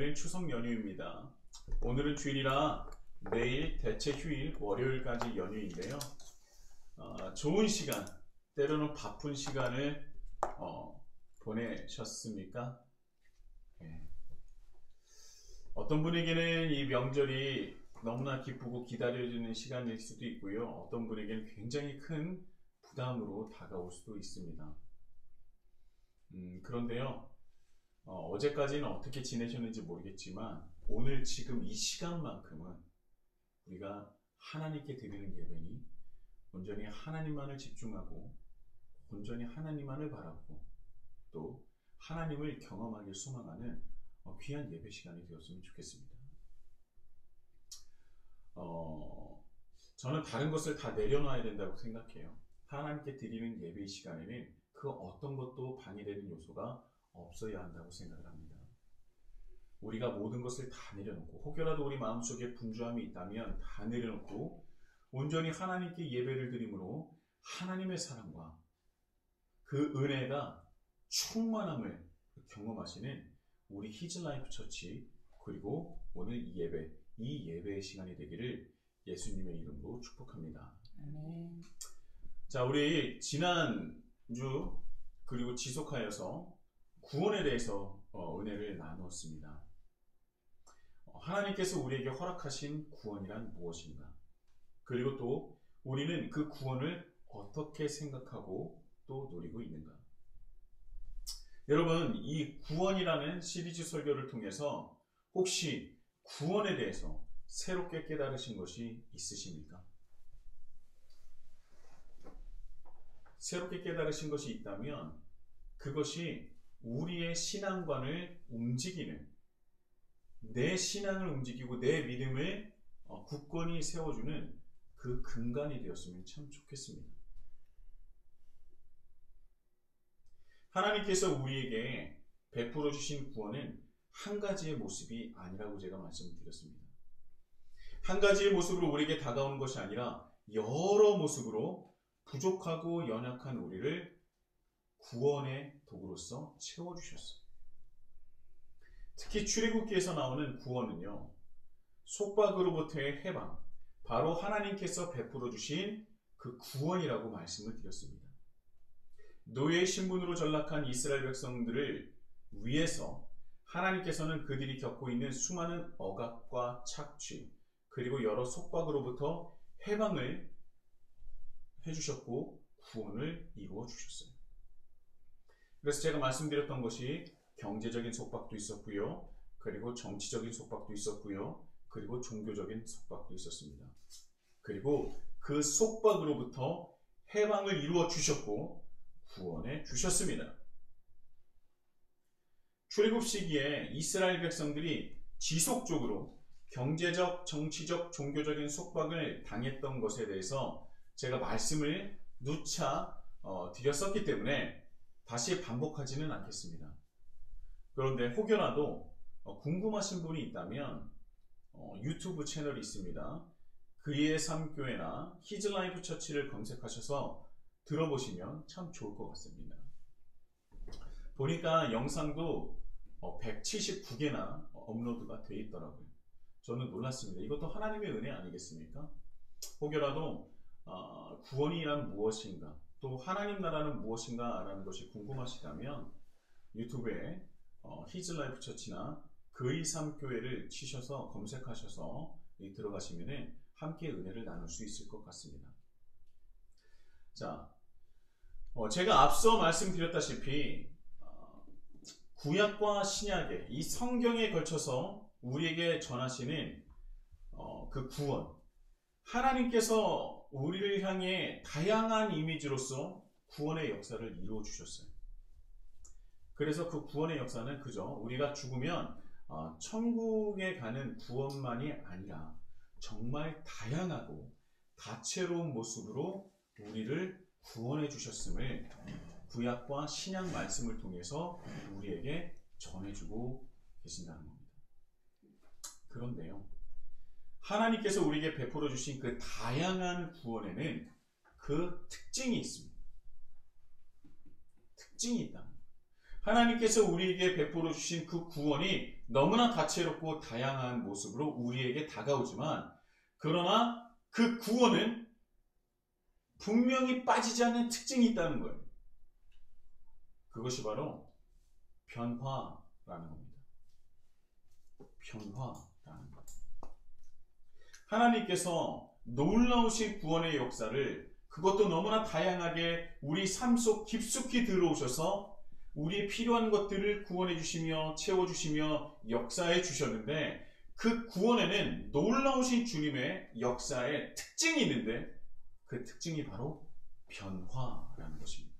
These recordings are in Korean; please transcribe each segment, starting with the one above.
오늘은 추석 연휴입니다. 오늘은 주일이라 내일 대체 휴일 월요일까지 연휴인데요. 좋은 시간, 때로는 바쁜 시간을 보내셨습니까? 네. 어떤 분에게는 이 명절이 너무나 기쁘고 기다려지는 시간일 수도 있고요. 어떤 분에게는 굉장히 큰 부담으로 다가올 수도 있습니다. 그런데요, 어제까지는 어떻게 지내셨는지 모르겠지만 오늘 지금 이 시간만큼은 우리가 하나님께 드리는 예배니 온전히 하나님만을 집중하고 온전히 하나님만을 바라고 또 하나님을 경험하길 소망하는 귀한 예배 시간이 되었으면 좋겠습니다. 저는 다른 것을 다 내려놔야 된다고 생각해요. 하나님께 드리는 예배 시간에는 그 어떤 것도 방해되는 요소가 없어야 한다고 생각을 합니다. 우리가 모든 것을 다 내려놓고 혹여라도 우리 마음속에 분주함이 있다면 다 내려놓고 온전히 하나님께 예배를 드림으로 하나님의 사랑과 그 은혜가 충만함을 경험하시는 우리 히즈라이프 처치 그리고 오늘 이 예배의 시간이 되기를 예수님의 이름으로 축복합니다. 아멘. 자, 우리 지난주 그리고 지속하여서 구원에 대해서 은혜를 나누었습니다. 하나님께서 우리에게 허락하신 구원이란 무엇인가? 그리고 또 우리는 그 구원을 어떻게 생각하고 또 누리고 있는가? 여러분, 이 구원이라는 시리즈 설교를 통해서 혹시 구원에 대해서 새롭게 깨달으신 것이 있으십니까? 새롭게 깨달으신 것이 있다면 그것이 우리의 신앙관을 움직이는, 내 신앙을 움직이고 내 믿음을 굳건히 세워주는 그 근간이 되었으면 참 좋겠습니다. 하나님께서 우리에게 베풀어 주신 구원은 한 가지의 모습이 아니라고 제가 말씀을 드렸습니다. 한 가지의 모습으로 우리에게 다가오는 것이 아니라 여러 모습으로 부족하고 연약한 우리를 구원의 도구로서 채워주셨어요. 특히 출애굽기에서 나오는 구원은요, 속박으로부터의 해방, 바로 하나님께서 베풀어 주신 그 구원이라고 말씀을 드렸습니다. 노예의 신분으로 전락한 이스라엘 백성들을 위해서 하나님께서는 그들이 겪고 있는 수많은 억압과 착취 그리고 여러 속박으로부터 해방을 해주셨고 구원을 이루어 주셨어요. 그래서 제가 말씀드렸던 것이 경제적인 속박도 있었고요. 그리고 정치적인 속박도 있었고요. 그리고 종교적인 속박도 있었습니다. 그리고 그 속박으로부터 해방을 이루어 주셨고 구원해 주셨습니다. 출애굽 시기에 이스라엘 백성들이 지속적으로 경제적, 정치적, 종교적인 속박을 당했던 것에 대해서 제가 말씀을 누차 드렸었기 때문에 다시 반복하지는 않겠습니다. 그런데 혹여라도 궁금하신 분이 있다면 유튜브 채널이 있습니다. 그의 삶교회나 히즈라이프 처치를 검색하셔서 들어보시면 참 좋을 것 같습니다. 보니까 영상도 179개나 업로드가 되어 있더라고요. 저는 놀랐습니다. 이것도 하나님의 은혜 아니겠습니까? 혹여라도 구원이란 무엇인가 또 하나님 나라는 무엇인가 라는 것이 궁금하시다면 유튜브에 히즈라이프 처치나 그의 삶교회를 치셔서 검색하셔서 들어가시면 함께 은혜를 나눌 수 있을 것 같습니다. 자, 제가 앞서 말씀드렸다시피 구약과 신약의 이 성경에 걸쳐서 우리에게 전하시는 그 구원, 하나님께서 우리를 향해 다양한 이미지로서 구원의 역사를 이루어 주셨어요. 그래서 그 구원의 역사는 그저 우리가 죽으면 천국에 가는 구원만이 아니라 정말 다양하고 다채로운 모습으로 우리를 구원해 주셨음을 구약과 신약 말씀을 통해서 우리에게 전해주고 계신다는 겁니다. 그런데요, 하나님께서 우리에게 베풀어 주신 그 다양한 구원에는 그 특징이 있습니다. 특징이 있다. 하나님께서 우리에게 베풀어 주신 그 구원이 너무나 다채롭고 다양한 모습으로 우리에게 다가오지만, 그러나 그 구원은 분명히 빠지지 않는 특징이 있다는 거예요. 그것이 바로 변화라는 겁니다. 변화라는 것. 하나님께서 놀라우신 구원의 역사를, 그것도 너무나 다양하게 우리 삶 속 깊숙이 들어오셔서 우리의 필요한 것들을 구원해 주시며 채워주시며 역사해 주셨는데, 그 구원에는 놀라우신 주님의 역사의 특징이 있는데, 그 특징이 바로 변화라는 것입니다.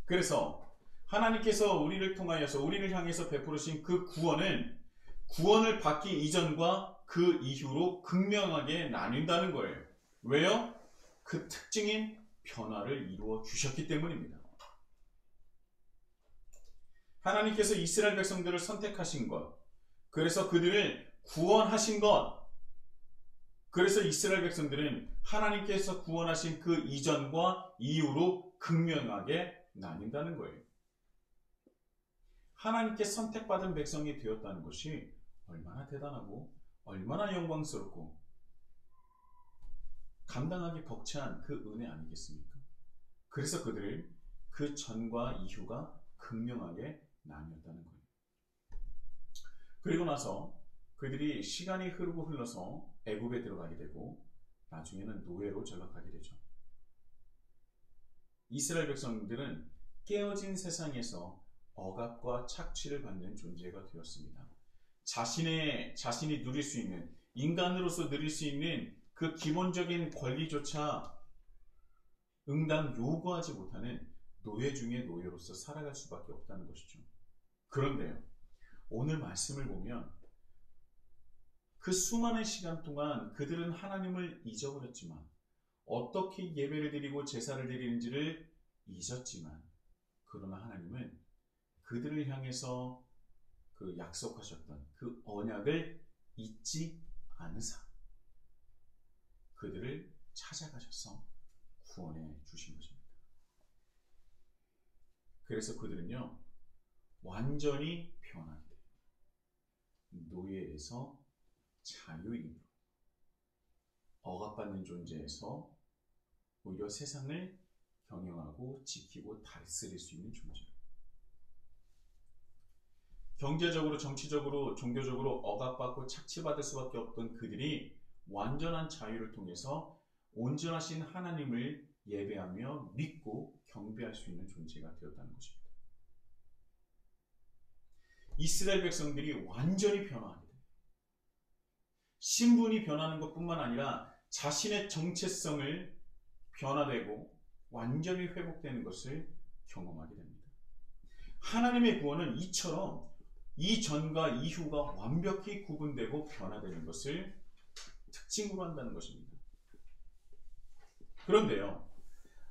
그래서 하나님께서 우리를 통하여서 우리를 향해서 베푸르신 그 구원은 구원을 받기 이전과 그 이후로 극명하게 나뉜다는 거예요. 왜요? 그 특징인 변화를 이루어 주셨기 때문입니다. 하나님께서 이스라엘 백성들을 선택하신 것, 그래서 그들을 구원하신 것, 그래서 이스라엘 백성들은 하나님께서 구원하신 그 이전과 이후로 극명하게 나뉜다는 거예요. 하나님께 선택받은 백성이 되었다는 것이 얼마나 대단하고 얼마나 영광스럽고 감당하기 벅찬 그 은혜 아니겠습니까? 그래서 그들을 그 전과 이후가 극명하게 나뉘었다는 거예요. 그리고 나서 그들이 시간이 흐르고 흘러서 애굽에 들어가게 되고 나중에는 노예로 전락하게 되죠. 이스라엘 백성들은 깨어진 세상에서 억압과 착취를 받는 존재가 되었습니다. 자신이 누릴 수 있는, 인간으로서 누릴 수 있는 그 기본적인 권리조차 응당 요구하지 못하는 노예 중의 노예로서 살아갈 수밖에 없다는 것이죠. 그런데요, 오늘 말씀을 보면 그 수많은 시간 동안 그들은 하나님을 잊어버렸지만, 어떻게 예배를 드리고 제사를 드리는지를 잊었지만, 그러나 하나님은 그들을 향해서 그 약속하셨던 그 언약을 잊지 않으사 그들을 찾아가셔서 구원해 주신 것입니다. 그래서 그들은요, 완전히 변하게 돼요. 노예에서 자유인으로, 억압받는 존재에서 오히려 세상을 경영하고 지키고 다스릴 수 있는 존재. 경제적으로, 정치적으로, 종교적으로 억압받고 착취받을 수밖에 없던 그들이 완전한 자유를 통해서 온전하신 하나님을 예배하며 믿고 경배할 수 있는 존재가 되었다는 것입니다. 이스라엘 백성들이 완전히 변화하게 됩니다. 신분이 변하는 것뿐만 아니라 자신의 정체성을 변화되고 완전히 회복되는 것을 경험하게 됩니다. 하나님의 구원은 이처럼 이전과 이후가 완벽히 구분되고 변화되는 것을 특징으로 한다는 것입니다. 그런데요,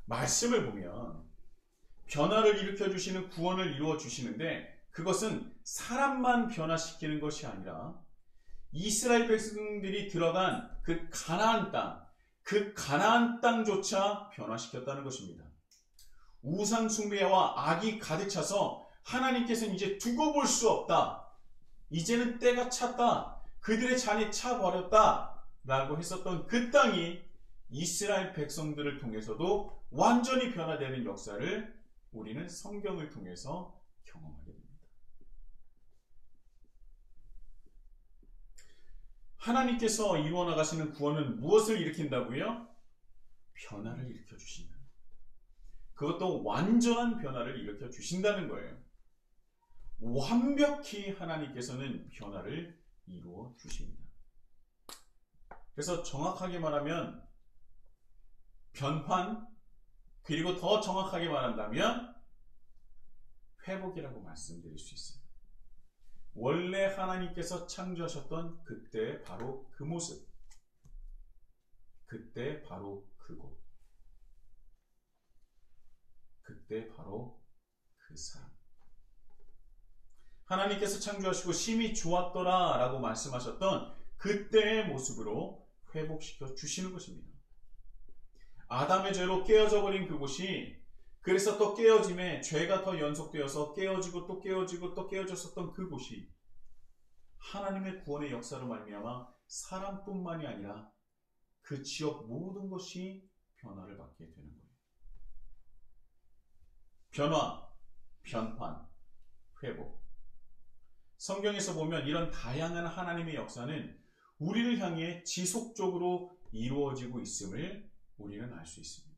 말씀을 보면 변화를 일으켜 주시는, 구원을 이루어 주시는데, 그것은 사람만 변화시키는 것이 아니라 이스라엘 백성들이 들어간 그 가나안 땅, 그 가나안 땅조차 변화시켰다는 것입니다. 우상 숭배와 악이 가득 차서 하나님께서는 이제 두고 볼 수 없다, 이제는 때가 찼다, 그들의 잔이 차버렸다 라고 했었던 그 땅이 이스라엘 백성들을 통해서도 완전히 변화되는 역사를 우리는 성경을 통해서 경험하게 됩니다. 하나님께서 이루어 나가시는 구원은 무엇을 일으킨다고요? 변화를 일으켜 주신다는 겁니다. 그것도 완전한 변화를 일으켜 주신다는 거예요. 완벽히 하나님께서는 변화를 이루어 주십니다. 그래서 정확하게 말하면 변환, 그리고 더 정확하게 말한다면 회복이라고 말씀드릴 수 있어요. 원래 하나님께서 창조하셨던 그때 바로 그 모습, 그때 바로 그곳, 그때 바로 그 사람, 하나님께서 창조하시고 심히 좋았더라 라고 말씀하셨던 그때의 모습으로 회복시켜 주시는 것입니다. 아담의 죄로 깨어져 버린 그곳이 그래서 또 깨어짐에 죄가 더 연속되어서 깨어지고 또 깨어지고 또 깨어졌었던 그곳이 하나님의 구원의 역사로 말미암아 사람뿐만이 아니라 그 지역 모든 것이 변화를 받게 되는 거예요. 변화, 변판, 회복. 성경에서 보면 이런 다양한 하나님의 역사는 우리를 향해 지속적으로 이루어지고 있음을 우리는 알 수 있습니다.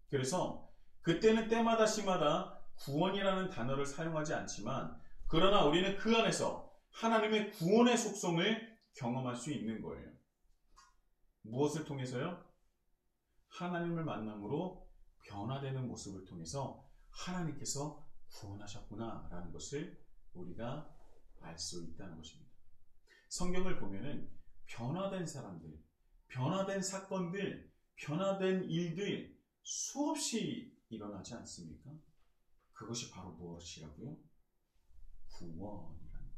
그래서 그때는 때마다 시마다 구원이라는 단어를 사용하지 않지만 그러나 우리는 그 안에서 하나님의 구원의 속성을 경험할 수 있는 거예요. 무엇을 통해서요? 하나님을 만남으로 변화되는 모습을 통해서 하나님께서 구원하셨구나 라는 것을 우리가 알 수 있다는 것입니다. 성경을 보면은 변화된 사람들, 변화된 사건들, 변화된 일들 수없이 일어나지 않습니까? 그것이 바로 무엇이라고요? 구원이라는 거예요.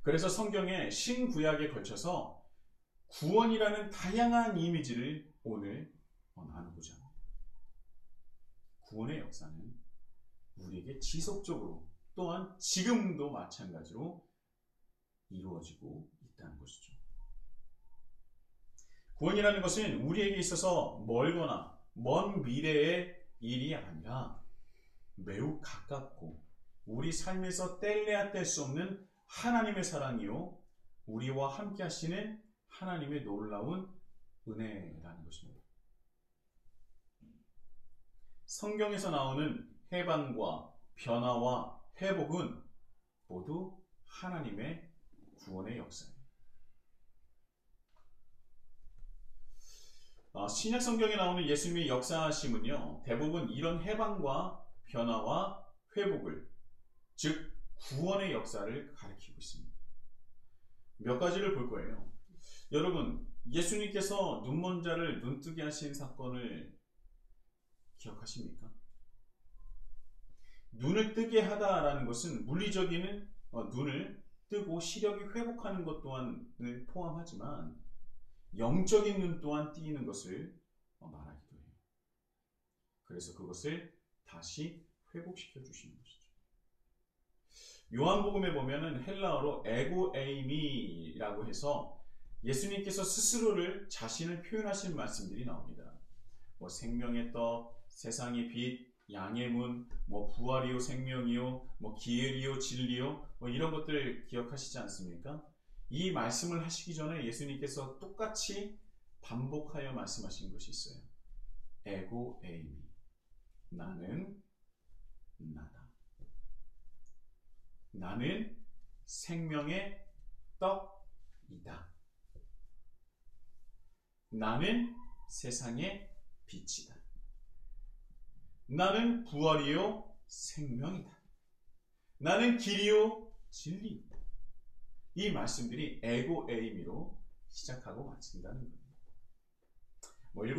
그래서 성경의 신구약에 걸쳐서 구원이라는 다양한 이미지를 오늘 나누고자 합니다. 구원의 역사는 우리에게 지속적으로 또한 지금도 마찬가지로 이루어지고 있다는 것이죠. 구원이라는 것은 우리에게 있어서 멀거나 먼 미래의 일이 아니라 매우 가깝고 우리 삶에서 뗄래야 뗄 수 없는 하나님의 사랑이요 우리와 함께 하시는 하나님의 놀라운 은혜라는 것입니다. 성경에서 나오는 해방과 변화와 회복은 모두 하나님의 구원의 역사입니다. 신약 성경에 나오는 예수님의 역사하심은요, 대부분 이런 해방과 변화와 회복을, 즉 구원의 역사를 가리키고 있습니다. 몇 가지를 볼 거예요. 여러분, 예수님께서 눈먼 자를 눈뜨게 하신 사건을 기억하십니까? 눈을 뜨게 하다라는 것은 물리적인 눈을 뜨고 시력이 회복하는 것 또한을 포함하지만 영적인 눈 또한 띄는 것을 말하기도 해요. 그래서 그것을 다시 회복시켜 주시는 것이죠. 요한복음에 보면은 헬라어로 에고에이미라고 해서 예수님께서 스스로를 자신을 표현하신 말씀들이 나옵니다. 생명의 떡, 세상의 빛, 양의 문, 부활이요 생명이요, 기회이요 진리요, 이런 것들 기억하시지 않습니까? 이 말씀을 하시기 전에 예수님께서 똑같이 반복하여 말씀하신 것이 있어요. 에고 에이미, 나는 나다. 나는 생명의 떡이다. 나는 세상의 빛이다. 나는 부활이요 생명이다. 나는 길이요 진리이다. 이 말씀들이 에고 에이미로 시작하고 마친다는 거예요.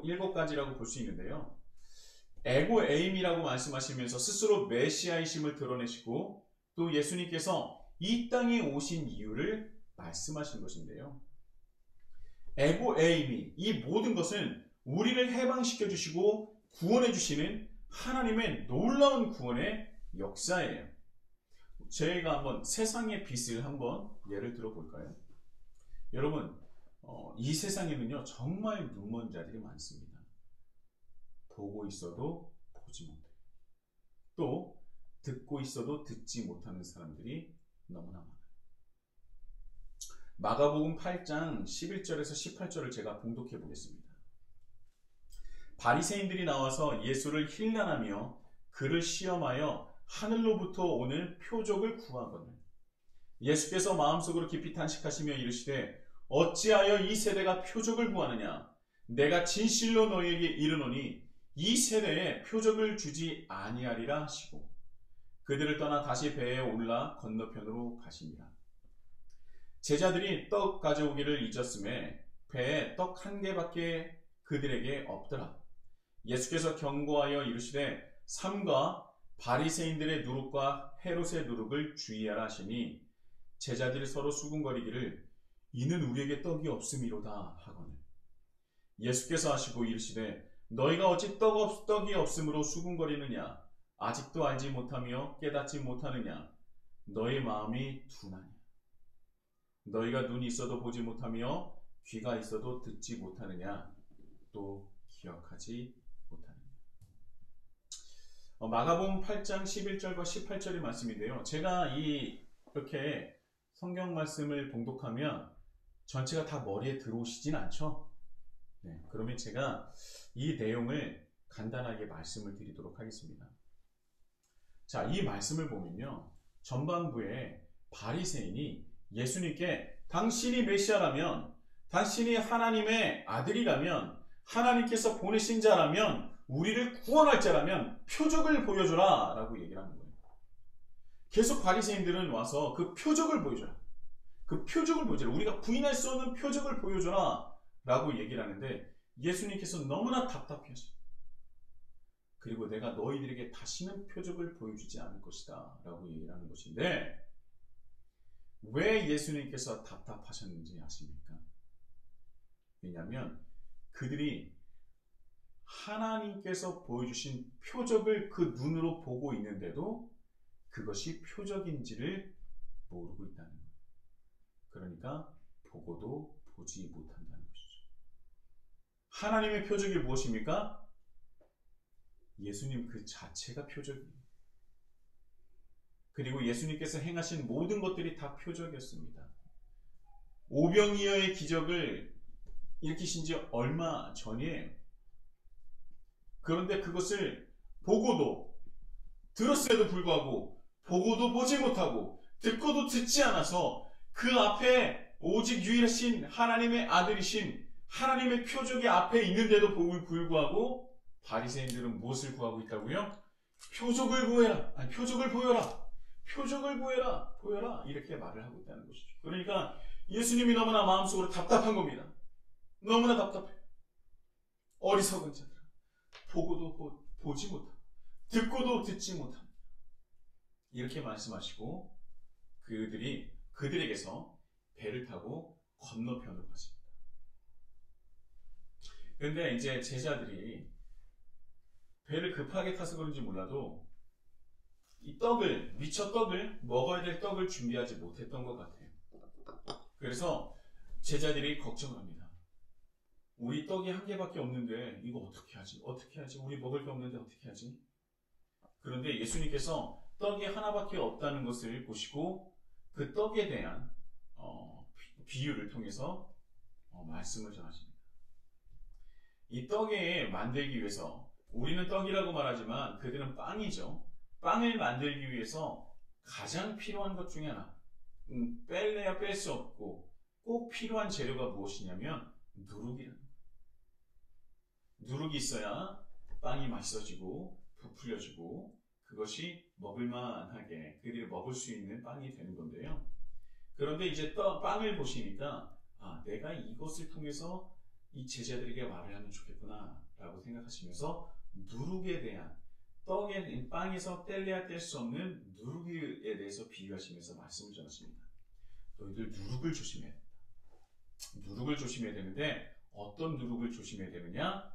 일곱 가지라고 볼 수 있는데요. 에고 에이미라고 말씀하시면서 스스로 메시아이심을 드러내시고 또 예수님께서 이 땅에 오신 이유를 말씀하신 것인데요. 에고 에이미, 이 모든 것은 우리를 해방시켜 주시고 구원해 주시는 하나님의 놀라운 구원의 역사예요. 저희가 한번 세상의 빛을 한번 예를 들어 볼까요? 여러분, 이 세상에는요 정말 눈먼 자들이 많습니다. 보고 있어도 보지 못해요. 또 듣고 있어도 듣지 못하는 사람들이 너무나 많아요. 마가복음 8장 11절에서 18절을 제가 봉독해 보겠습니다. 바리새인들이 나와서 예수를 힐난하며 그를 시험하여 하늘로부터 오는 표적을 구하거늘 예수께서 마음속으로 깊이 탄식하시며 이르시되 어찌하여 이 세대가 표적을 구하느냐? 내가 진실로 너희에게 이르노니 이 세대에 표적을 주지 아니하리라 하시고 그들을 떠나 다시 배에 올라 건너편으로 가시니라. 제자들이 떡 가져오기를 잊었음에 배에 떡 한 개밖에 그들에게 없더라. 예수께서 경고하여 이르시되 삼가 바리새인들의 누룩과 헤롯의 누룩을 주의하라 하시니 제자들이 서로 수군거리기를 이는 우리에게 떡이 없음이로다 하거늘 예수께서 하시고 이르시되 너희가 어찌 떡이 없으므로 수군거리느냐 아직도 알지 못하며 깨닫지 못하느냐 너희 마음이 둔하냐 너희가 눈이 있어도 보지 못하며 귀가 있어도 듣지 못하느냐 또 기억하지 못하느냐. 마가복음 8장 11절과 18절의 말씀인데요. 제가 이렇게 성경 말씀을 봉독하면 전체가 다 머리에 들어오시진 않죠. 네, 그러면 제가 이 내용을 간단하게 말씀을 드리도록 하겠습니다. 자, 이 말씀을 보면요. 전반부에 바리새인이 예수님께 당신이 메시아라면, 당신이 하나님의 아들이라면, 하나님께서 보내신 자라면, 우리를 구원할 자라면 표적을 보여줘라 라고 얘기를 하는 거예요. 계속 바리새인들은 와서 그 표적을 보여줘라. 그 표적을 보여줘라. 우리가 부인할 수 없는 표적을 보여줘라 라고 얘기를 하는데 예수님께서 너무나 답답해하셔요. 그리고 내가 너희들에게 다시는 표적을 보여주지 않을 것이다 라고 얘기를 하는 것인데 왜 예수님께서 답답하셨는지 아십니까? 왜냐하면 그들이 하나님께서 보여주신 표적을 그 눈으로 보고 있는데도 그것이 표적인지를 모르고 있다는 거예요. 그러니까 보고도 보지 못한다는 것이죠. 하나님의 표적이 무엇입니까? 예수님 그 자체가 표적이에요. 그리고 예수님께서 행하신 모든 것들이 다 표적이었습니다. 오병이어의 기적을 일으키신 지 얼마 전이에요. 그런데 그것을 보고도 들었음에도 불구하고 보고도 보지 못하고 듣고도 듣지 않아서 그 앞에 오직 유일하신 하나님의 아들이신 하나님의 표적이 앞에 있는데도 불구하고 바리새인들은 무엇을 구하고 있다고요? 표적을 구해라. 아니, 표적을 보여라. 표적을 보여라. 이렇게 말을 하고 있다는 것이죠. 그러니까 예수님이 너무나 마음속으로 답답한 겁니다. 너무나 답답해요. 어리석은 자들. 보고도 보지 못하고 듣고도 듣지 못합니다. 이렇게 말씀하시고 그들에게서 배를 타고 건너편으로 가십니다. 그런데 이제 제자들이 배를 급하게 타서 그런지 몰라도 이 미처 떡을 먹어야 될 떡을 준비하지 못했던 것 같아요. 그래서 제자들이 걱정을 합니다. 우리 떡이 한 개밖에 없는데 이거 어떻게 하지? 우리 먹을 게 없는데 어떻게 하지? 그런데 예수님께서 떡이 하나밖에 없다는 것을 보시고 그 떡에 대한 비유를 통해서 말씀을 전하십니다. 이 떡에 만들기 위해서 우리는 떡이라고 말하지만 그들은 빵이죠. 빵을 만들기 위해서 가장 필요한 것 중에 하나, 뺄래야 뺄 수 없고 꼭 필요한 재료가 무엇이냐면 누룩이라는 거예요. 누룩이 있어야 빵이 맛있어지고 부풀려지고 그것이 먹을만하게 그들이 먹을 수 있는 빵이 되는 건데요. 그런데 이제 빵을 보시니까 내가 이것을 통해서 이 제자들에게 말을 하면 좋겠구나 라고 생각하시면서 누룩에 대한 빵에서 뗄래야 뗄 수 없는 누룩에 대해서 비유하시면서 말씀을 전하십니다. 너희들 누룩을 조심해야 된다. 누룩을 조심해야 되는데 어떤 누룩을 조심해야 되느냐?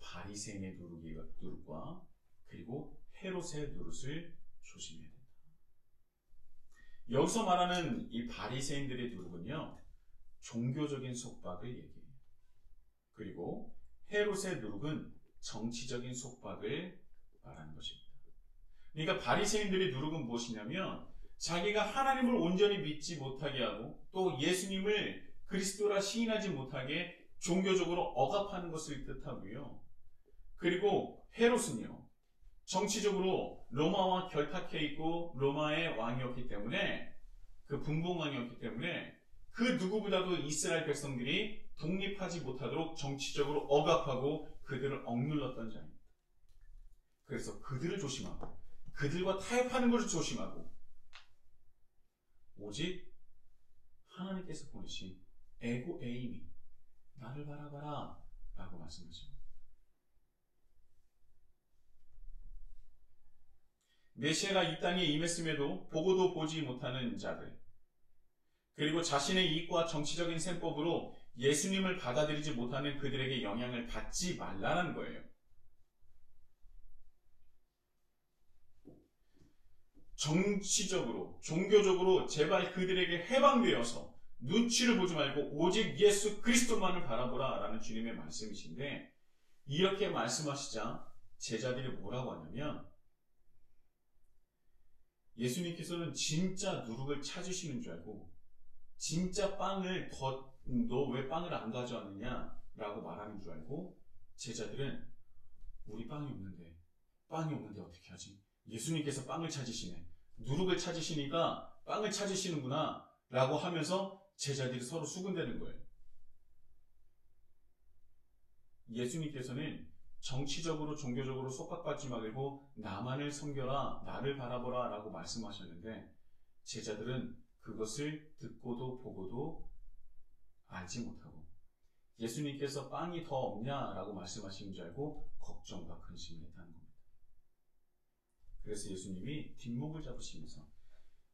바리새인의 누룩과 그리고 헤롯의 누룩을 조심해야 된다. 여기서 말하는 이 바리새인들의 누룩은요, 종교적인 속박을 얘기해요. 그리고 헤롯의 누룩은 정치적인 속박을 말하는 것입니다. 그러니까 바리새인들의 누룩은 무엇이냐면 자기가 하나님을 온전히 믿지 못하게 하고 또 예수님을 그리스도라 시인하지 못하게 종교적으로 억압하는 것을 뜻하고요. 그리고 헤롯은요, 정치적으로 로마와 결탁해 있고 로마의 왕이었기 때문에 그 분봉왕이었기 때문에 그 누구보다도 이스라엘 백성들이 독립하지 못하도록 정치적으로 억압하고 그들을 억눌렀던 자입니다. 그래서 그들을 조심하고 그들과 타협하는 것을 조심하고 오직 하나님께서 보내신 에고 에이미 나를 바라봐라 라고 말씀하십니다. 메시아가 이 땅에 임했음에도 보고도 보지 못하는 자들, 그리고 자신의 이익과 정치적인 셈법으로 예수님을 받아들이지 못하는 그들에게 영향을 받지 말라는 거예요. 정치적으로, 종교적으로 제발 그들에게 해방되어서 눈치를 보지 말고 오직 예수 그리스도만을 바라보라 라는 주님의 말씀이신데, 이렇게 말씀하시자 제자들이 뭐라고 하냐면, 예수님께서는 진짜 누룩을 찾으시는 줄 알고 진짜 빵을 너 왜 빵을 안 가져왔느냐 라고 말하는 줄 알고, 제자들은 우리 빵이 없는데 어떻게 하지? 예수님께서 빵을 찾으시네, 누룩을 찾으시니까 빵을 찾으시는구나 라고 하면서 제자들이 서로 수군대는 거예요. 예수님께서는 정치적으로 종교적으로 속박받지 말고 나만을 섬겨라, 나를 바라보라 라고 말씀하셨는데, 제자들은 그것을 듣고도 보고도 알지 못하고 예수님께서 빵이 더 없냐라고 말씀하시는 줄 알고 걱정과 근심을 했다는 겁니다. 그래서 예수님이 뒷목을 잡으시면서,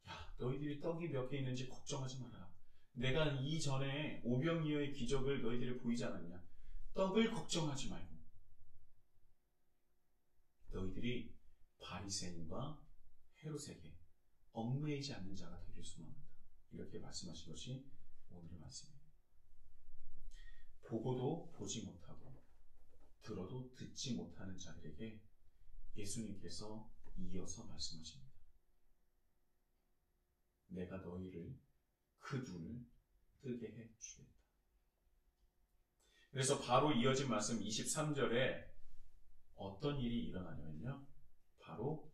야, 너희들이 떡이 몇 개 있는지 걱정하지 마라. 내가 이전에 오병이어의 기적을 너희들이 보이지 않았냐? 떡을 걱정하지 말고 너희들이 바리새인과 헤롯에게 얽매이지 않는 자가 되길 소망한다. 이렇게 말씀하신 것이 오늘의 말씀입니다. 보고도 보지 못하고 들어도 듣지 못하는 자들에게 예수님께서 이어서 말씀하십니다. 내가 너희를 그 눈을 뜨게 해 주겠다. 그래서 바로 이어진 말씀 23절에 어떤 일이 일어나냐면요, 바로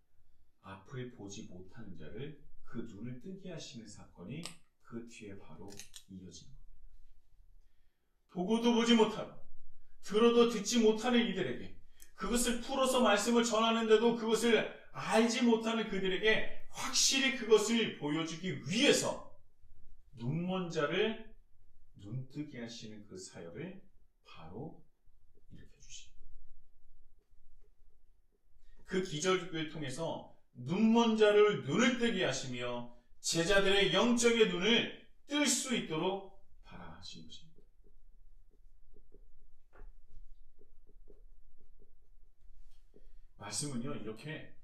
앞을 보지 못하는 자를 그 눈을 뜨게 하시는 사건이 그 뒤에 바로 이어지는 겁니다. 보고도 보지 못하고 들어도 듣지 못하는 이들에게, 그것을 풀어서 말씀을 전하는데도 그것을 알지 못하는 그들에게 확실히 그것을 보여주기 위해서 눈먼 자를 눈뜨게 하시는 그 사역을 바로 일으켜 주십니다. 그 기적을 통해서 눈먼 자를 눈을 뜨게 하시며 제자들의 영적의 눈을 뜰 수 있도록 바라하신 것입니다. 말씀은요, 이렇게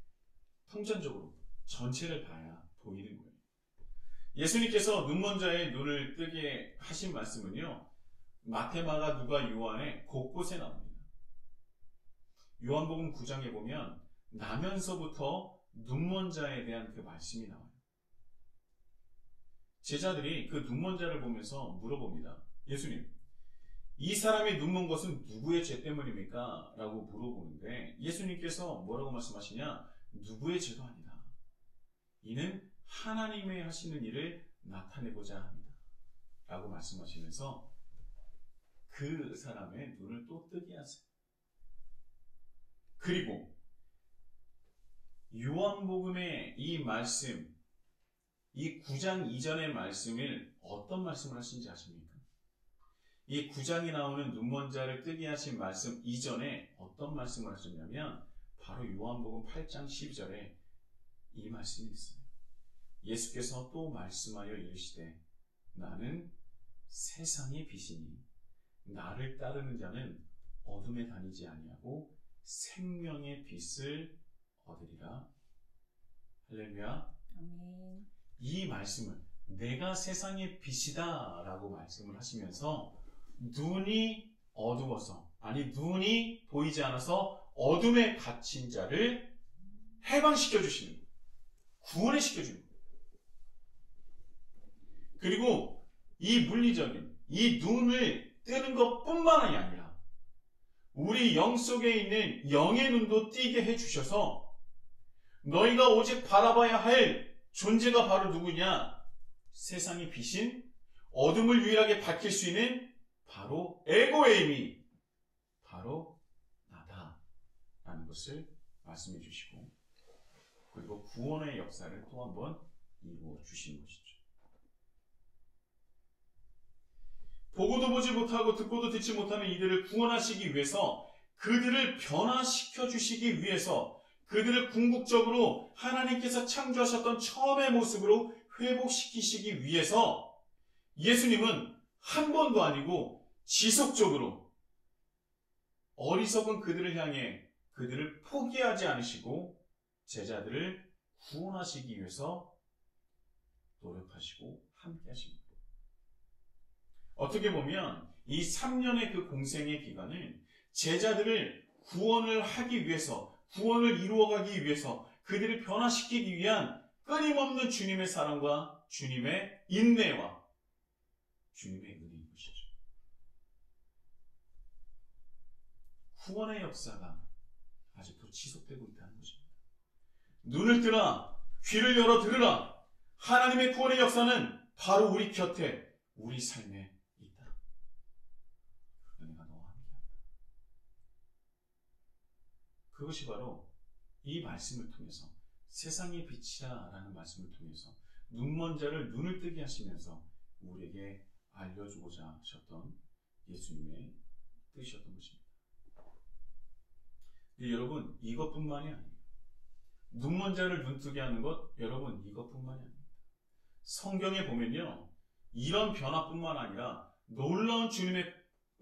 통전적으로 전체를 봐야 보이는 거예요. 예수님께서 눈먼 자의 눈을 뜨게 하신 말씀은요, 마태, 마가, 누가, 요한의 곳곳에 나옵니다. 요한복음 9장에 보면 나면서부터 눈먼 자에 대한 그 말씀이 나와요. 제자들이 그 눈먼 자를 보면서 물어봅니다. 예수님, 이 사람이 눈먼 것은 누구의 죄 때문입니까? 라고 물어보는데, 예수님께서 뭐라고 말씀하시냐? 누구의 죄도 아니다. 이는 하나님의 하시는 일을 나타내고자 합니다. 라고 말씀하시면서 그 사람의 눈을 또 뜨게 하세요. 그리고 요한복음의 이 말씀, 이 9장 이전의 말씀을 어떤 말씀을 하신지 아십니까? 이 9장이 나오는 눈먼 자를 뜨게 하신 말씀 이전에 어떤 말씀을 하셨냐면 바로 요한복음 8장 12절에 이 말씀이 있어요. 예수께서 또 말씀하여 이르시되 나는 세상의 빛이니 나를 따르는 자는 어둠에 다니지 아니하고 생명의 빛을 얻으리라. 할렐루야. 아멘. 이 말씀을 내가 세상의 빛이다 라고 말씀을 하시면서 눈이 어두워서, 아니 눈이 보이지 않아서 어둠에 갇힌 자를 해방시켜 주시는 거예요. 구원시켜 주는 거예요. 그리고 이 물리적인 이 눈을 뜨는 것뿐만이 아니라 우리 영 속에 있는 영의 눈도 띄게 해주셔서 너희가 오직 바라봐야 할 존재가 바로 누구냐? 세상의 빛인 어둠을 유일하게 밝힐 수 있는 바로 에고의 힘이 바로 나다라는 것을 말씀해 주시고, 그리고 구원의 역사를 또 한번 이루어 주신 것이죠. 보고도 보지 못하고 듣고도 듣지 못하는 이들을 구원하시기 위해서, 그들을 변화시켜 주시기 위해서, 그들을 궁극적으로 하나님께서 창조하셨던 처음의 모습으로 회복시키시기 위해서 예수님은 한 번도 아니고 지속적으로 어리석은 그들을 향해 그들을 포기하지 않으시고 제자들을 구원하시기 위해서 노력하시고 함께 하십니다. 어떻게 보면 이 3년의 그 공생의 기간을 제자들을 구원을 하기 위해서, 구원을 이루어가기 위해서, 그들을 변화시키기 위한 끊임없는 주님의 사랑과 주님의 인내와 주님의 은혜인 것이죠. 구원의 역사가 아직도 지속되고 있다는 것입니다. 눈을 뜨라, 귀를 열어 들으라. 하나님의 구원의 역사는 바로 우리 곁에, 우리 삶에 있다. 은혜가 너와 함께한다. 그것이 바로 이 말씀을 통해서, 세상의 빛이라 라는 말씀을 통해서 눈먼 자를 눈을 뜨게 하시면서 우리에게 알려주고자 하셨던 예수님의 뜻이었던 것입니다. 근데 여러분, 이것뿐만이 아니에요. 눈먼 자를 눈뜨게 하는 것, 여러분, 이것뿐만이 아닙니다. 성경에 보면요, 이런 변화뿐만 아니라 놀라운 주님의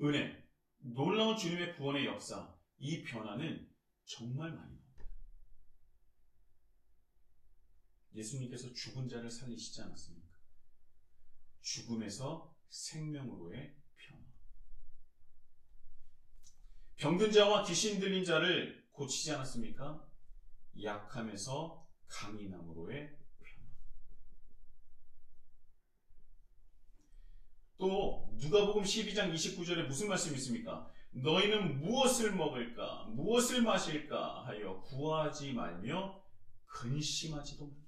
은혜, 놀라운 주님의 구원의 역사, 이 변화는 정말 많이 나옵니다. 예수님께서 죽은 자를 살리시지 않았습니까? 죽음에서 생명으로의 변화. 병든 자와 귀신 들린 자를 고치지 않았습니까? 약함에서 강인함으로의 변화. 또 누가복음 12장 29절에 무슨 말씀이 있습니까? 너희는 무엇을 먹을까, 무엇을 마실까 하여 구하지 말며 근심하지도 말라.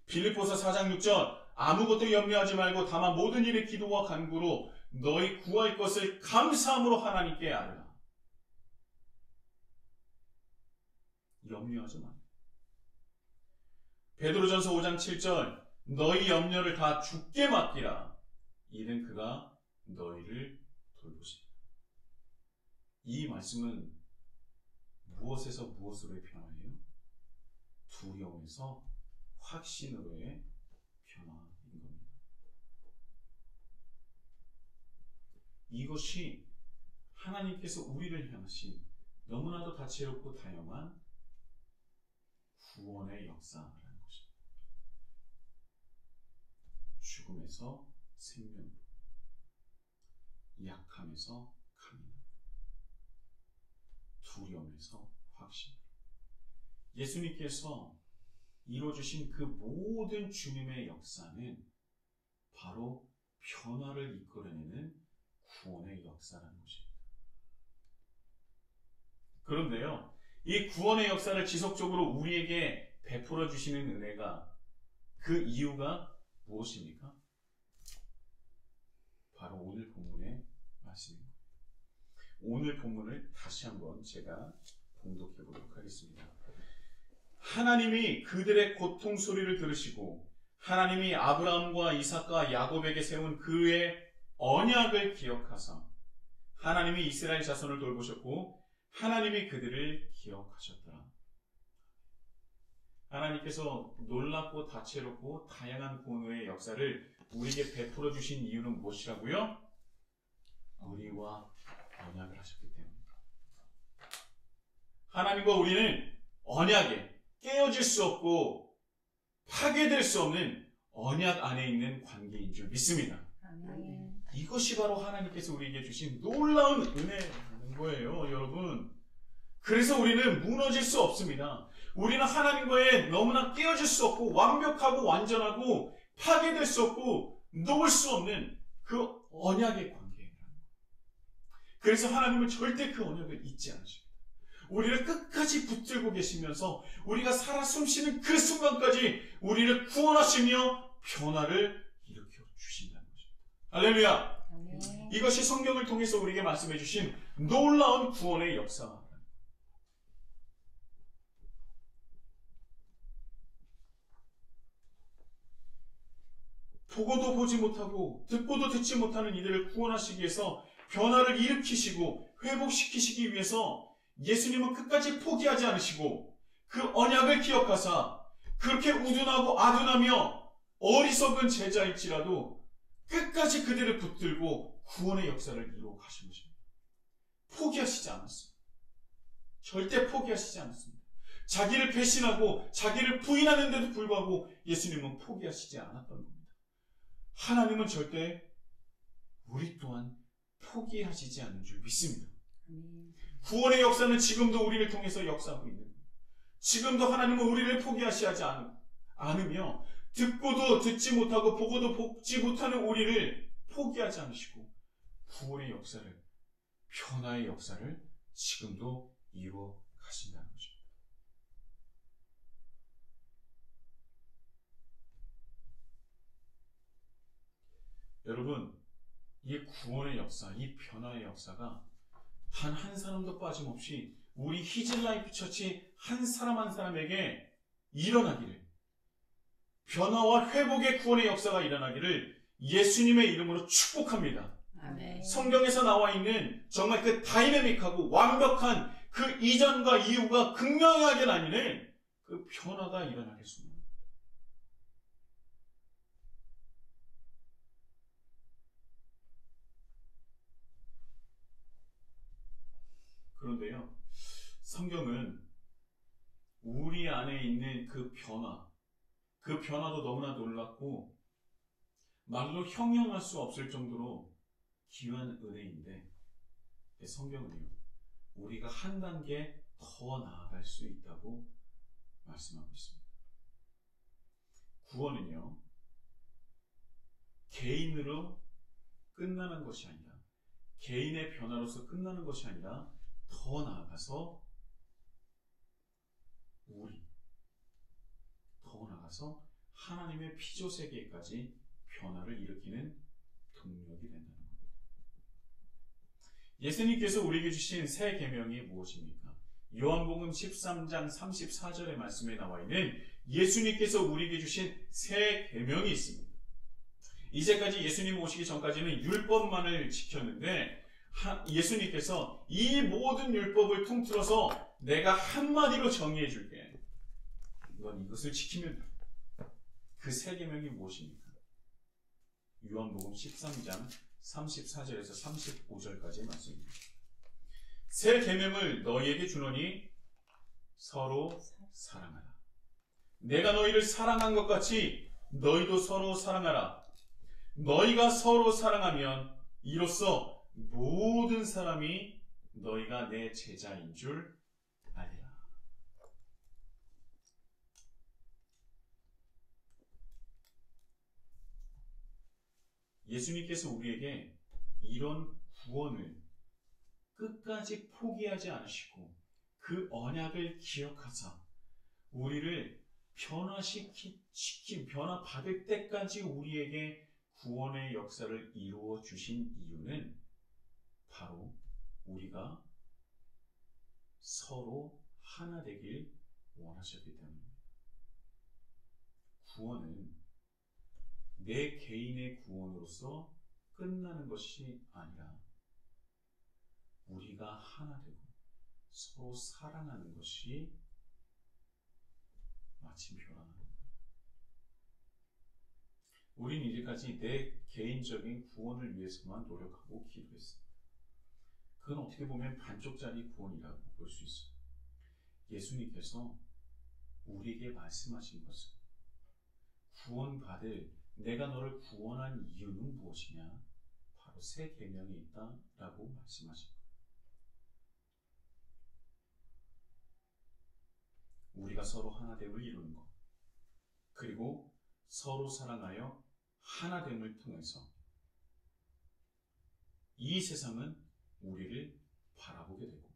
빌립보서 4장 6절 아무것도 염려하지 말고 다만 모든 일에 기도와 간구로 너희 구할 것을 감사함으로 하나님께 아뢰라. 염려하지 마. 베드로전서 5장 7절 너희 염려를 다 주께 맡기라. 이는 그가 너희를 돌보시리라. 이 말씀은 무엇에서 무엇으로의 변화예요? 두려움에서 확신으로의 변화인 겁니다. 이것이 하나님께서 우리를 향하신 너무나도 다채롭고 다양한 구원의 역사라는 것입니다. 죽음에서 생명으로, 약함에서 강인함, 두려움에서 확신. 예수님께서 이루어주신 그 모든 주님의 역사는 바로 변화를 이끌어내는 구원의 역사라는 것입니다. 그런데요, 이 구원의 역사를 지속적으로 우리에게 베풀어 주시는 은혜가, 그 이유가 무엇입니까? 바로 오늘 본문의 말씀입니다. 오늘 본문을 다시 한번 제가 봉독해 보도록 하겠습니다. 하나님이 그들의 고통 소리를 들으시고 하나님이 아브라함과 이삭과 야곱에게 세운 그의 언약을 기억하사 하나님이 이스라엘 자손을 돌보셨고 하나님이 그들을 기억하셨더라. 하나님께서 놀랍고 다채롭고 다양한 구원의 역사를 우리에게 베풀어 주신 이유는 무엇이라고요? 우리와 언약을 하셨기 때문입니다. 하나님과 우리는 언약에 깨어질 수 없고 파괴될 수 없는 언약 안에 있는 관계인 줄 믿습니다. 아멘. 이것이 바로 하나님께서 우리에게 주신 놀라운 은혜인 거예요, 여러분. 그래서 우리는 무너질 수 없습니다. 우리는 하나님과의 너무나 깨어질 수 없고 완벽하고 완전하고 파괴될 수 없고 놓을 수 없는 그 언약의 관계라는 거예요. 그래서 하나님은 절대 그 언약을 잊지 않으십니다. 우리를 끝까지 붙들고 계시면서 우리가 살아 숨쉬는 그 순간까지 우리를 구원하시며 변화를 일으켜 주신다는 것입니다. 할렐루야! 아멘. 이것이 성경을 통해서 우리에게 말씀해 주신 놀라운 구원의 역사. 보고도 보지 못하고 듣고도 듣지 못하는 이들을 구원하시기 위해서 변화를 일으키시고 회복시키시기 위해서 예수님은 끝까지 포기하지 않으시고 그 언약을 기억하사 그렇게 우둔하고 아둔하며 어리석은 제자일지라도 끝까지 그들을 붙들고 구원의 역사를 이루어 가신 것입니다. 포기하시지 않았어요. 절대 포기하시지 않았습니다. 자기를 배신하고 자기를 부인하는데도 불구하고 예수님은 포기하시지 않았던 겁니다. 하나님은 절대 우리 또한 포기하시지 않는 줄 믿습니다. 구원의 역사는 지금도 우리를 통해서 역사하고 있는 거예요. 지금도 하나님은 우리를 포기하시지 않으며 듣고도 듣지 못하고 보고도 보지 못하는 우리를 포기하지 않으시고 구원의 역사를, 변화의 역사를 지금도 이루어 가신다는 것입니다. 여러분, 이 구원의 역사, 이 변화의 역사가 단 한 사람도 빠짐없이 우리 히즐라이프 처치 한 사람 한 사람에게 일어나기를, 변화와 회복의 구원의 역사가 일어나기를 예수님의 이름으로 축복합니다. 아멘. 성경에서 나와 있는 정말 그 다이내믹하고 완벽한 그 이전과 이후가 극명하게 나뉘는 그 변화가 일어나길 소망합니다. 그런데요, 성경은 우리 안에 있는 그 변화도 너무나 놀랍고 말로 형용할 수 없을 정도로 귀한 은혜인데, 성경은요, 우리가 한 단계 더 나아갈 수 있다고 말씀하고 있습니다. 구원은요, 개인으로 끝나는 것이 아니라, 개인의 변화로서 끝나는 것이 아니라 더 나아가서 더 나아가서 하나님의 피조 세계까지 변화를 일으키는 동력이 된다는 겁니다. 예수님께서 우리에게 주신 새 계명이 무엇입니까? 요한복음 13장 34절의 말씀에 나와 있는 예수님께서 우리에게 주신 새 계명이 있습니다. 이제까지 예수님 오시기 전까지는 율법만을 지켰는데 예수님께서 이 모든 율법을 통틀어서 내가 한마디로 정의해 줄게. 넌 이것을 지키면 돼. 그 새 계명이 무엇입니까? 요한복음 13장 34절에서 35절까지의 말씀입니다. 새 계명을 너희에게 주노니 서로 사랑하라. 내가 너희를 사랑한 것 같이 너희도 서로 사랑하라. 너희가 서로 사랑하면 이로써 모든 사람이 너희가 내 제자인 줄 아니라. 예수님께서 우리에게 이런 구원을 끝까지 포기하지 않으시고 그 언약을 기억하사 우리를 변화받을 때까지 우리에게 구원의 역사를 이루어 주신 이유는 바로 우리가 서로 하나 되길 원하셨기 때문입니다. 구원은 내 개인의 구원으로서 끝나는 것이 아니라 우리가 하나 되고 서로 사랑하는 것이 마침 변화하는 거예요. 우리는 이제까지 내 개인적인 구원을 위해서만 노력하고 기도했습니다. 그건 어떻게 보면 반쪽짜리 구원이라고 볼 수 있어요. 예수님께서 우리에게 말씀하신 것은 구원받을 내가 너를 구원한 이유는 무엇이냐? 바로 새 계명이 있다라고 말씀하신 거예요. 우리가 서로 하나됨을 이루는 것, 그리고 서로 사랑하여 하나됨을 통해서 이 세상은 우리를 바라보게 되고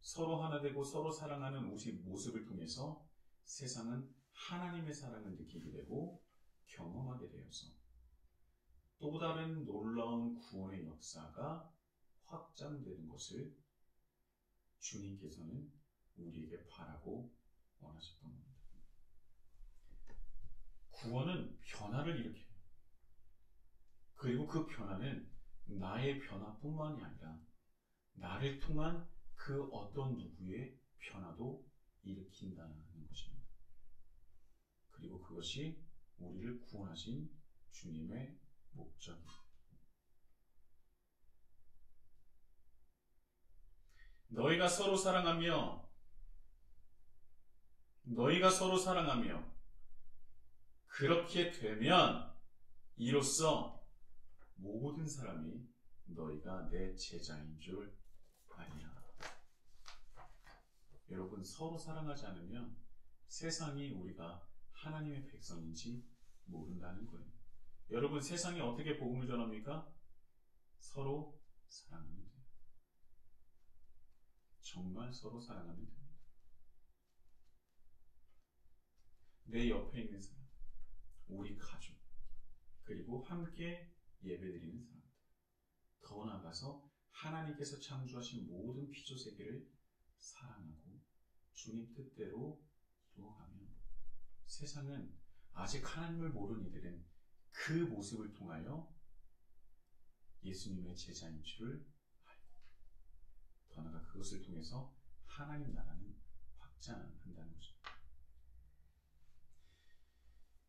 서로 하나 되고 서로 사랑하는 우리 모습을 통해서 세상은 하나님의 사랑을 느끼게 되고 경험하게 되어서 또 다른 놀라운 구원의 역사가 확장되는 것을 주님께서는 우리에게 바라고 원하셨던 겁니다. 구원은 변화를 일으켜요. 그리고 그 변화는 나의 변화뿐만이 아니라 나를 통한 그 어떤 누구의 변화도 일으킨다는 것입니다. 그리고 그것이 우리를 구원하신 주님의 목적입니다. 너희가 서로 사랑하며 그렇게 되면 이로써 모든 사람이 너희가 내 제자인 줄 아니라. 여러분, 서로 사랑하지 않으면 세상이 우리가 하나님의 백성인지 모른다는 거예요. 여러분, 세상에 어떻게 복음을 전합니까? 서로 사랑하면 돼요. 정말 서로 사랑하면 됩니다. 내 옆에 있는 사람, 우리 가족, 그리고 함께 예배드리는 사람들, 더 나아가서 하나님께서 창조하신 모든 피조세계를 사랑하고 주님 뜻대로 이루어가면 세상은 아직 하나님을 모르는 이들은 그 모습을 통하여 예수님의 제자인 줄을 알고, 더 나아가 그것을 통해서 하나님 나라는 확장한다는 것입니다.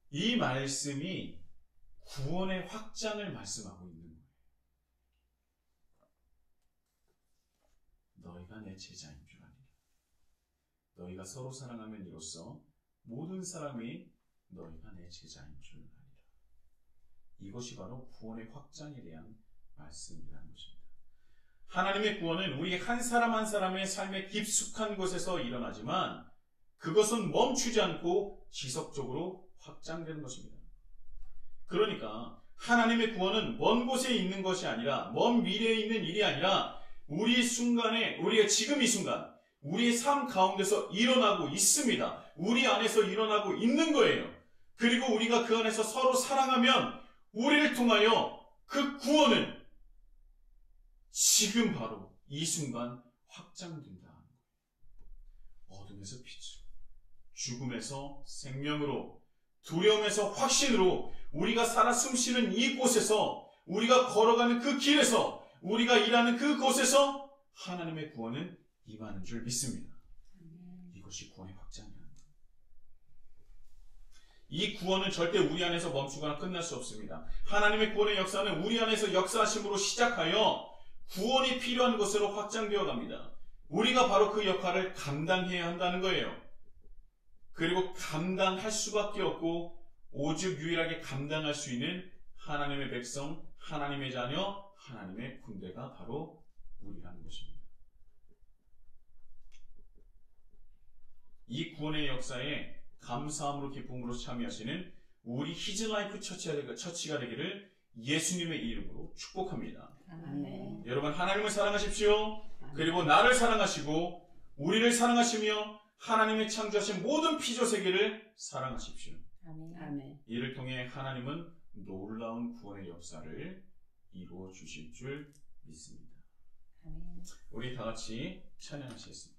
이 말씀이 구원의 확장을 말씀하고 있는 거예요. 너희가 내 제자인 줄 아니라. 너희가 서로 사랑하면 이로써 모든 사람이 너희가 내 제자인 줄 아니라. 이것이 바로 구원의 확장에 대한 말씀이라는 것입니다. 하나님의 구원은 우리 한 사람 한 사람의 삶의 깊숙한 곳에서 일어나지만 그것은 멈추지 않고 지속적으로 확장되는 것입니다. 그러니까 하나님의 구원은 먼 곳에 있는 것이 아니라, 먼 미래에 있는 일이 아니라 우리 순간에, 우리가 지금 이 순간 우리의 삶 가운데서 일어나고 있습니다. 우리 안에서 일어나고 있는 거예요. 그리고 우리가 그 안에서 서로 사랑하면 우리를 통하여 그 구원은 지금 바로 이 순간 확장된다. 어둠에서 빛으로, 죽음에서 생명으로, 두려움에서 확신으로 우리가 살아 숨쉬는 이곳에서, 우리가 걸어가는 그 길에서, 우리가 일하는 그곳에서 하나님의 구원은 임하는 줄 믿습니다. 이것이 구원의 확장이라는 거예요. 이 구원은 절대 우리 안에서 멈추거나 끝날 수 없습니다. 하나님의 구원의 역사는 우리 안에서 역사하심으로 시작하여 구원이 필요한 곳으로 확장되어 갑니다. 우리가 바로 그 역할을 감당해야 한다는 거예요. 그리고 감당할 수밖에 없고 오직 유일하게 감당할 수 있는 하나님의 백성, 하나님의 자녀, 하나님의 군대가 바로 우리라는 것입니다. 이 구원의 역사에 감사함으로 기쁨으로 참여하시는 우리 히즈라이프 처치가 되기를 예수님의 이름으로 축복합니다. 아멘. 여러분, 하나님을 사랑하십시오. 그리고 나를 사랑하시고 우리를 사랑하시며 하나님의 창조하신 모든 피조세계를 사랑하십시오. 아멘. 이를 통해 하나님은 놀라운 구원의 역사를 이루어 주실 줄 믿습니다. 아멘. 우리 다 같이 찬양하시겠습니다.